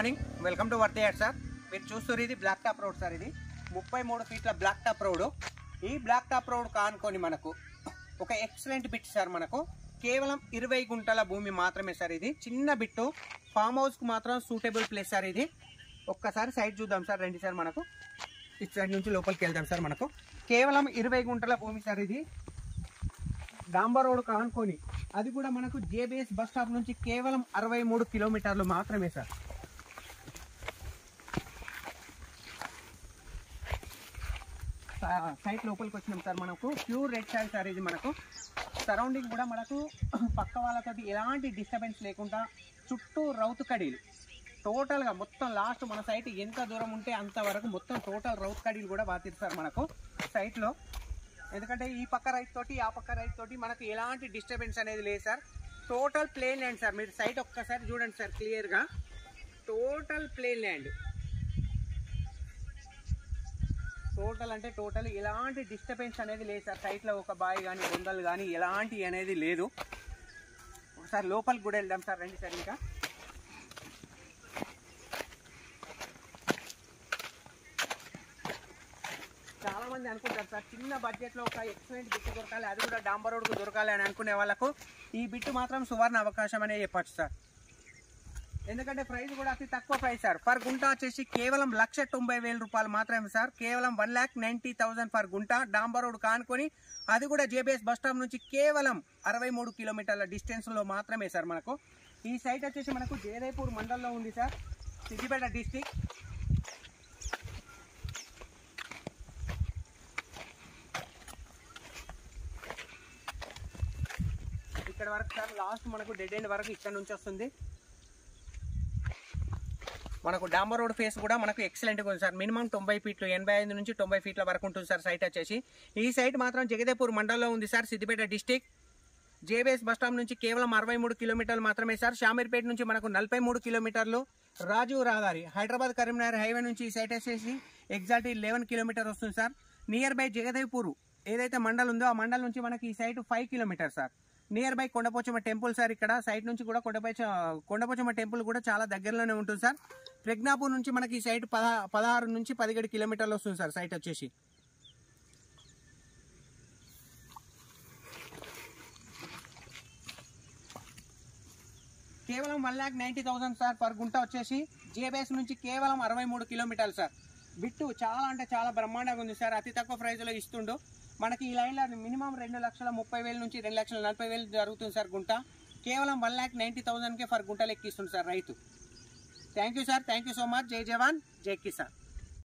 Morning welcome to worth add sir. మీరు చూస్తున్నారు ఇది బ్లాక్ టాప్ రోడ్ సార్. ఇది 33 ఫీట్ల బ్లాక్ టాప్ రోడ్. ఈ బ్లాక్ టాప్ రోడ్ కానుకొని మనకు ఒక ఎక్సలెంట్ బిట్ సార్. మనకు కేవలం 20 గుంటల భూమి మాత్రమే సార్. ఇది చిన్న బిట్టు, ఫామ్ హౌస్ కు మాత్రం సూటబుల్ ప్లేస్ సార్. ఇది ఒక్కసారి సైడ్ చూద్దాం సార్, రండి సార్. మనకు ఇటు సైడ్ నుంచి లోపలికి వెళ్దాం సార్. మనకు కేవలం 20 గుంటల భూమి సార్. ఇది డాంబర్ రోడ్ కానుకొని, అది కూడా మనకు జేబీఎస్ బస్ స్టాప్ నుంచి కేవలం 63 కిలోమీటర్లు మాత్రమే సార్. సైట్ లోపలికి వచ్చినాం సార్. మనకు ప్యూర్ రెడ్ సాయిల్ సార్. ఇది మనకు సరౌండింగ్ కూడా మనకు పక్క వాళ్ళతో ఎలాంటి డిస్టర్బెన్స్ లేకుండా చుట్టూ రౌతు కడీలు టోటల్గా మొత్తం లాస్ట్ మన సైట్ ఎంత దూరం ఉంటే అంతవరకు మొత్తం టోటల్ రౌతు కడీలు కూడా వాతిస్తారు మనకు సైట్లో. ఎందుకంటే ఈ పక్క రైట్ తోటి ఆ పక్క రైట్ తోటి మనకు ఎలాంటి డిస్టర్బెన్స్ అనేది లేదు sir. Total plane land sir. మీరు సైట్ ఒక్కసారి చూడండి సార్ క్లియర్గా. టోటల్ ప్లేన్ ల్యాండ్, టోటల్ అంటే టోటల్ ఎలాంటి డిస్టర్బెన్స్ అనేది లేదు సార్. సైట్లో ఒక బాయ్ కానీ బొందలు కానీ ఎలాంటి అనేది లేదు. ఒకసారి లోపలికి కూడా వెళ్దాం సార్, రండి సార్. ఇంకా చాలా మంది అనుకుంటారు సార్ చిన్న బడ్జెట్లో ఒక ఎక్సలెంట్ బిట్ దొరకాలి, అది కూడా డాంబర్ రోడ్కు దొరకాలి అని అనుకునే వాళ్ళకు ఈ బిట్ మాత్రం సువర్ణ అవకాశం అనే చెప్పచ్చు సార్. ఎందుకంటే ప్రైస్ కూడా అతి తక్కువ ప్రైస్ సార్. పర్ గుంట వచ్చేసి కేవలం 1,90,000 రూపాయలు మాత్రమే సార్. కేవలం 1,90,000 పర్ గుంట. డాంబర్ రోడ్ కానుకొని, అది కూడా జేబీఎస్ బస్ స్టాప్ నుంచి కేవలం 63 కిలోమీటర్ల డిస్టెన్స్లో మాత్రమే సార్. మనకు ఈ సైట్ వచ్చేసి మనకు జయదేపూర్ మండలంలో ఉంది సార్, సిద్దిపేట డిస్టిక్. ఇక్కడ వరకు సార్ లాస్ట్ మనకు డెడ్ ఎండ్ వరకు ఇక్కడ నుంచి వస్తుంది. మనకు డాంబర్ రోడ్ ఫేస్ కూడా మనకు ఎక్సలెంట్గా ఉంది సార్. మినిమం 90 ఫీట్లు, 85 నుంచి 90 ఫీట్ల వరకు ఉంటుంది సార్ సైట్ వచ్చేసి. ఈ సైట్ మాత్రం జగదేపూర్ మండలంలో ఉంది sir, Siddipet district. JBS bus stop నుంచి కేవలం 63 కిలోమీటర్లు మాత్రమే సార్. షామీర్పేట నుంచి మనకు 43 కిలోమీటర్లు. రాజీవ్ రహదారి హైదరాబాద్ కరీంనగర్ హైవే నుంచి ఈ సైట్ వచ్చేసి ఎగ్జాక్ట్లీ 11 కిలోమీటర్ వస్తుంది సార్. నియర్ బై జగదేపూర్ ఏదైతే మండల్ ఉందో ఆ మండల్ నుంచి మనకి ఈ site 5 kilometre sir. Nearby Kondapochamma temple sir. ఇక్కడ సైట్ నుంచి కూడా కొండపోచమ్మ టెంపుల్ కూడా చాలా దగ్గరలోనే ఉంటుంది సార్. ప్రజ్ఞాపూర్ నుంచి మనకి ఈ సైట్ 16 నుంచి 17 కిలోమీటర్లు వస్తుంది సార్ సైట్ వచ్చేసి. కేవలం 1,90,000 సార్ పర్ గుంట వచ్చేసి. జేబీఎస్ నుంచి కేవలం 63 కిలోమీటర్లు సార్. బిట్టు చాలా అంటే చాలా బ్రహ్మాండంగా ఉంది సార్. అతి తక్కువ ప్రైస్లో ఇస్తుండు మనకి. ఈ లైన్లో మినిమం 2,30,30,000 నుంచి 2,40,000 జరుగుతుంది సార్ గుంట. కేవలం 1,90,000కే పర్ గుంట లెక్కిస్తుంది సార్ రైతు. Thank you sir, thank you so much. జై జవాన్ జై కిసాన్.